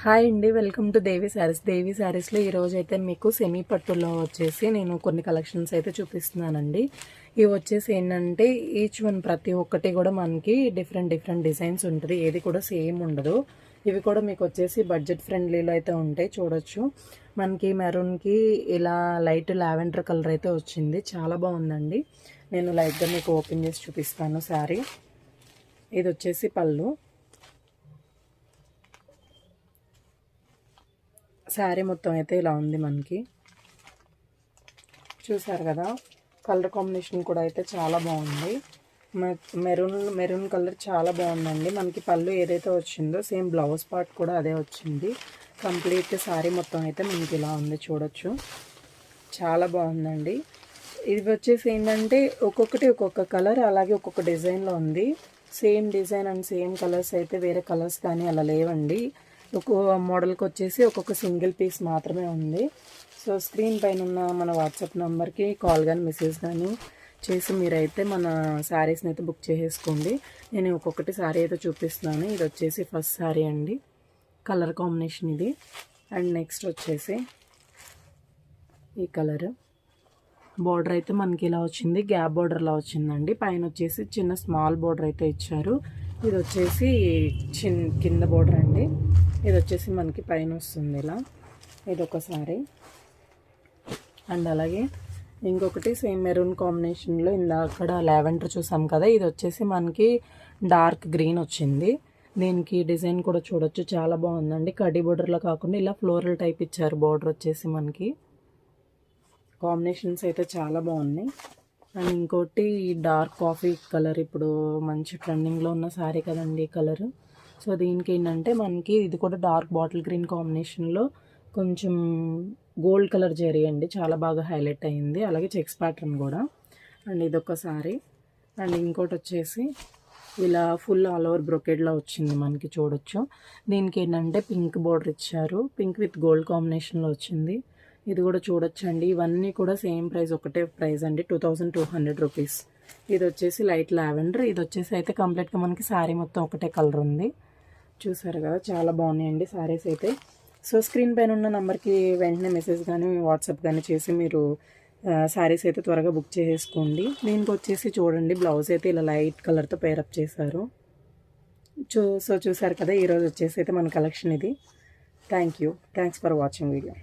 Hi అండి, welcome to దేవి శారీస్. దేవి శారీస్లో ఈరోజు అయితే మీకు సెమీ పట్టులో వచ్చేసి నేను కొన్ని కలెక్షన్స్ అయితే చూపిస్తున్నానండి. ఇవి వచ్చేసి ఏంటంటే ఈచ్ వన్ ప్రతి ఒక్కటి కూడా మనకి డిఫరెంట్ డిజైన్స్ ఉంటుంది, ఏది కూడా సేమ్ ఉండదు. ఇవి కూడా మీకు వచ్చేసి బడ్జెట్ ఫ్రెండ్లీలో అయితే ఉంటాయి. చూడొచ్చు, మనకి మెరూన్కి ఇలా లైట్ లావెండర్ కలర్ అయితే వచ్చింది, చాలా బాగుందండి. నేను లైట్గా మీకు ఓపెన్ చేసి చూపిస్తాను శారీ. ఇది వచ్చేసి పళ్ళు. శారీ మొత్తం అయితే ఇలా ఉంది మనకి, చూసారు కదా. కలర్ కాంబినేషన్ కూడా అయితే చాలా బాగుంది. మెరూన్ కలర్ చాలా బాగుందండి. మనకి పళ్ళు ఏదైతే వచ్చిందో సేమ్ బ్లౌజ్ పార్ట్ కూడా అదే వచ్చింది. కంప్లీట్ శారీ మొత్తం అయితే మనకి ఇలా ఉంది, చూడొచ్చు. చాలా బాగుందండి. ఇది వచ్చేసి ఏంటంటే ఒక్కొక్కటి ఒక్కొక్క కలర్, అలాగే ఒక్కొక్క డిజైన్లో ఉంది. Same design and same colours అయితే వేరే కలర్స్ కానీ అలా లేవండి. ఒక్కొక్క మోడల్కి వచ్చేసి ఒక్కొక్క సింగిల్ పీస్ మాత్రమే ఉంది. సో స్క్రీన్ పైన ఉన్న మన వాట్సాప్ నెంబర్కి కాల్ కానీ మెసేజ్ కానీ చేసి మీరైతే మన శారీస్ని అయితే బుక్ చేసేసుకోండి. నేను ఒక్కొక్కటి శారీ అయితే చూపిస్తున్నాను. ఇది వచ్చేసి ఫస్ట్ శారీ అండి, కలర్ కాంబినేషన్ ఇది. అండ్ నెక్స్ట్ వచ్చేసి ఈ కలర్. బార్డర్ అయితే మనకి ఇలా వచ్చింది, గ్యాప్ బార్డర్లా వచ్చిందండి. పైన వచ్చేసి చిన్న స్మాల్ బార్డర్ అయితే ఇచ్చారు. ఇది వచ్చేసి కింద బార్డర్ అండి. ఇది వచ్చేసి మనకి పైన వస్తుంది ఇలా. ఇది ఒకసారి. అండ్ అలాగే ఇంకొకటి సేమ్ మెరూన్ కాంబినేషన్లో అక్కడ లావెండర్ చూసాం కదా, ఇది వచ్చేసి మనకి డార్క్ గ్రీన్ వచ్చింది. దీనికి డిజైన్ కూడా చూడొచ్చు, చాలా బాగుందండి. కడ్డీ బోర్డర్లో కాకుండా ఇలా ఫ్లోరల్ టైప్ ఇచ్చారు. బార్డర్ వచ్చేసి మనకి కాంబినేషన్స్ అయితే చాలా బాగున్నాయి. అండ్ ఇంకోటి డార్క్ కాఫీ కలర్, ఇప్పుడు మంచి ట్రెండింగ్లో ఉన్న శారీ కదండి ఈ కలర్. సో దీనికి ఏంటంటే మనకి ఇది కూడా డార్క్ బాటిల్ గ్రీన్ కాంబినేషన్లో కొంచెం గోల్డ్ కలర్ జరీ అండి, చాలా బాగా హైలైట్ అయ్యింది. అలాగే చెక్స్ ప్యాటర్న్ కూడా. అండ్ ఇదొక శారీ. అండ్ ఇంకోటి వచ్చేసి ఇలా ఫుల్ ఆల్ ఓవర్ బ్రొకెడ్లా వచ్చింది మనకి, చూడొచ్చు. దీనికి ఏంటంటే పింక్ బార్డర్ ఇచ్చారు, పింక్ విత్ గోల్డ్ కాంబినేషన్లో వచ్చింది. ఇది కూడా చూడొచ్చు అండి. ఇవన్నీ కూడా సేమ్ ప్రైస్, ఒకటే ప్రైస్ అండి, 2200 రూపీస్. ఇది వచ్చేసి లైట్ లావెండర్. ఇది వచ్చేసి అయితే కంప్లీట్గా మనకి శారీ మొత్తం ఒకటే కలర్ ఉంది, చూసారు కదా. చాలా బాగున్నాయండి శారీస్ అయితే. సో స్క్రీన్ పైన ఉన్న నెంబర్కి వెంటనే మెసేజ్ కానీ వాట్సాప్ కానీ చేసి మీరు శారీస్ అయితే త్వరగా బుక్ చేసేసుకోండి. దీనికి వచ్చేసి చూడండి, బ్లౌజ్ అయితే ఇలా లైట్ కలర్తో పేరప్ చేశారు. సో చూసారు కదా, ఈరోజు వచ్చేసి అయితే మన కలెక్షన్ ఇది. Thanks for watching video.